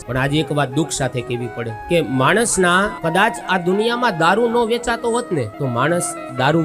પણ આજે એક વાત દુઃખ સાથે કહેવી પડે કે માણસના કદાચ આ દુનિયામાં દારૂ ન વેચાતો હોત ને તો માણસ દારૂ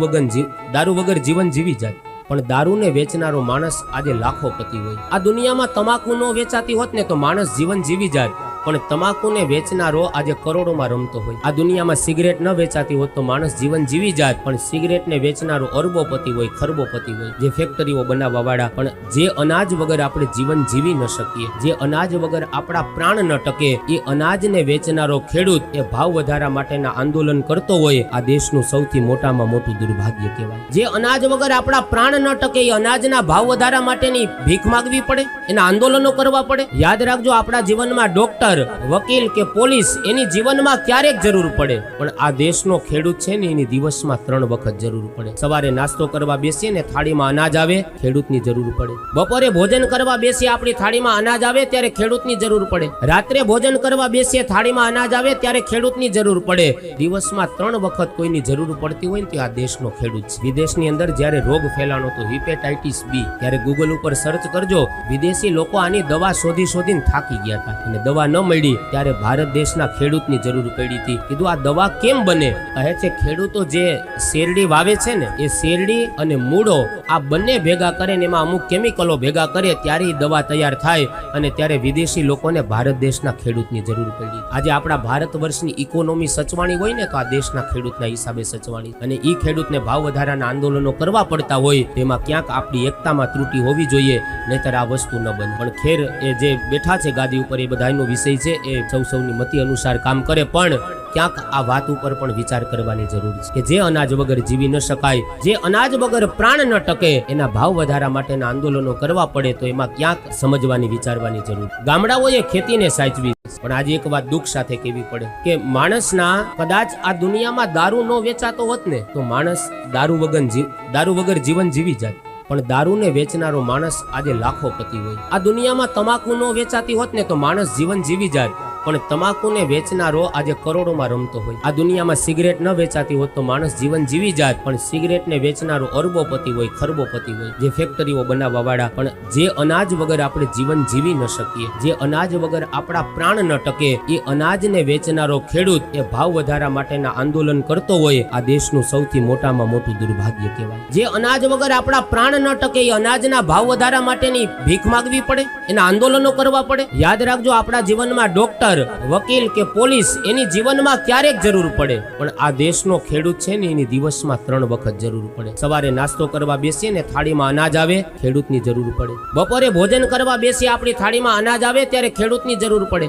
વગર જીવન જીવી જાય, પણ દારૂને વેચનારો માણસ આજે લાખોપતિ હોય। આ દુનિયામાં તમાકુ ન વેચાતી હોત ને તો માણસ જીવન જીવી જાય, પણ તમાકુને વેચનારો આજે કરોડોમાં રમતો હોય। આ દુનિયામાં સિગરેટ ન વેચાતી હોત તો માણસ જીવન જીવી જાય, પણ સિગરેટને વેચનારો અરબોપતિ હોય, ખરબોપતિ હોય। જે ફેક્ટરીઓ બનાવવા વાળા, પણ જે અનાજ વગર આપણે જીવન જીવી ન શકીએ, જે અનાજ વગર આપણા પ્રાણ ન ટકે, એ અનાજને વેચનારો ખેડૂત એ ભાવ વધારા માટેના આંદોલન કરતો હોય, આ દેશનું સૌથી મોટામાં મોટું દુર્ભાગ્ય કહેવાય। જે અનાજ વગર આપણા પ્રાણ ન ટકે, એ અનાજના ભાવ વધારા માટેની ભીખ માંગવી પડે, એના આંદોલનો કરવા પડે। યાદ રાખજો, આપણા જીવનમાં ડોક્ટર, વકીલ કે પોલીસ એની જીવનમાં ક્યારેક જરૂર પડે, પણ આ દેશનો ખેડૂત છે ને એની દિવસમાં 3 વખત જરૂર પડે। સવારે નાસ્તો કરવા બેસીએ ને થાળીમાં અનાજ આવે, ખેડૂતની જરૂર પડે। બપોરે ભોજન કરવા બેસીએ, આપણી થાળીમાં અનાજ આવે ત્યારે ખેડૂતની જરૂર પડે। રાત્રે ભોજન કરવા બેસીએ, થાળીમાં અનાજ આવે ત્યારે ખેડૂતની જરૂર પડે। દિવસમાં 3 વખત કોઈની જરૂર પડતી હોય ને તો આ દેશનો ખેડૂત છે। વિદેશની અંદર જ્યારે રોગ ફેલાણો તો હિપેટાઇટિસ બી, ત્યારે ગૂગલ ઉપર સર્ચ કરજો, વિદેશી લોકો આની દવા શોધીને થાકી ગયા હતા અને દવા ન મળી ત્યારે ભારત દેશના ખેડૂતની જરૂર પડી હતી। કીધું આ દવા કેમ બને? કહે છે ખેડૂતો જે શેરડી વાવે છે ને, એ શેરડી અને મૂળો આ બંને ભેગા કરે ને એમાં અમુક કેમિકલો ભેગા કરે ત્યારે એ દવા તૈયાર થાય, અને ત્યારે વિદેશી લોકોને ભારત દેશના ખેડૂતની જરૂર પડી। આજે આપણા ભારત વર્ષની ઇકોનોમી સચવાણી હોય ને તો આ દેશના ખેડૂતના હિસાબે સચવાણી, અને એ ખેડૂતને ભાવ વધારાના આંદોલનો કરવા પડતા હોય તેમાં ક્યાંક આપણી એકતામાં ત્રુટિ હોવી જોઈએ, નહીતર આ વસ્તુ ન બને। પણ ખેર એ જે બેઠા છે ગાદી ઉપર એ બધાનો વિષય છે, એ સૌની મતિ અનુસાર કામ કરે, પણ ક્યાંક આ વાત ઉપર પણ વિચાર કરવાની જરૂર છે કે જે અનાજ વગર જીવી ન શકાય, જે અનાજ વગર પ્રાણ ન ટકે, એના ભાવ વધારા માટેના આંદોલનો કરવા પડે તો એમાં ક્યાંક સમજવાની, વિચારવાની જરૂર। ગામડાઓએ ખેતીને સાચવી, પણ આજે એક વાત દુઃખ સાથે કહેવી પડે કે માણસના કદાચ આ દુનિયામાં દારૂ ન વેચાતો હોત ને તો માણસ દારૂ વગર જીવન જીવી જાય, પણ દારૂને વેચનારો માણસ આજે લાખોપતિ હોય। આ દુનિયામાં તમાકુ ન વેચાતી હોત ને તો માણસ જીવન જીવી જાય, પણ તમાકુને વેચનારો આજે કરોડોમાં રમતો હોય। આ દુનિયામાં સિગરેટ ન વેચાતી હોત તો માણસ જીવન જીવી જાય, પણ સિગરેટને વેચનારો અરબોપતિ હોય, ખરબોપતિ હોય। જે ફેક્ટરીઓ બનાવવા વાળા, પણ જે અનાજ વગર આપણે જીવન જીવી ન શકીએ, જે અનાજ વગર આપણા પ્રાણ ન ટકે, એ અનાજને વેચનારો ખેડૂત એ ભાવ વધારા માટેના આંદોલન કરતો હોય, આ દેશનું સૌથી મોટામાં મોટું દુર્ભાગ્ય કહેવાય। જે અનાજ વગર આપણા પ્રાણ ન ટકે, એ અનાજના ભાવ વધારા માટેની ભીખ માંગવી પડે, એના આંદોલનો કરવા પડે। યાદ રાખજો, આપણા જીવનમાં ડોક્ટર, વકીલ કે પોલીસ એની જીવનમાં ક્યારેક જરૂર પડે, પણ આ દેશનો ખેડૂત છે ને એની દિવસમાં 3 વખત જરૂર પડે। સવારે નાસ્તો કરવા બેસીએ ને થાળીમાં અનાજ આવે, ખેડૂતની જરૂર પડે। બપોરે ભોજન કરવા બેસીએ, આપણી થાળીમાં અનાજ આવે ત્યારે ખેડૂતની જરૂર પડે।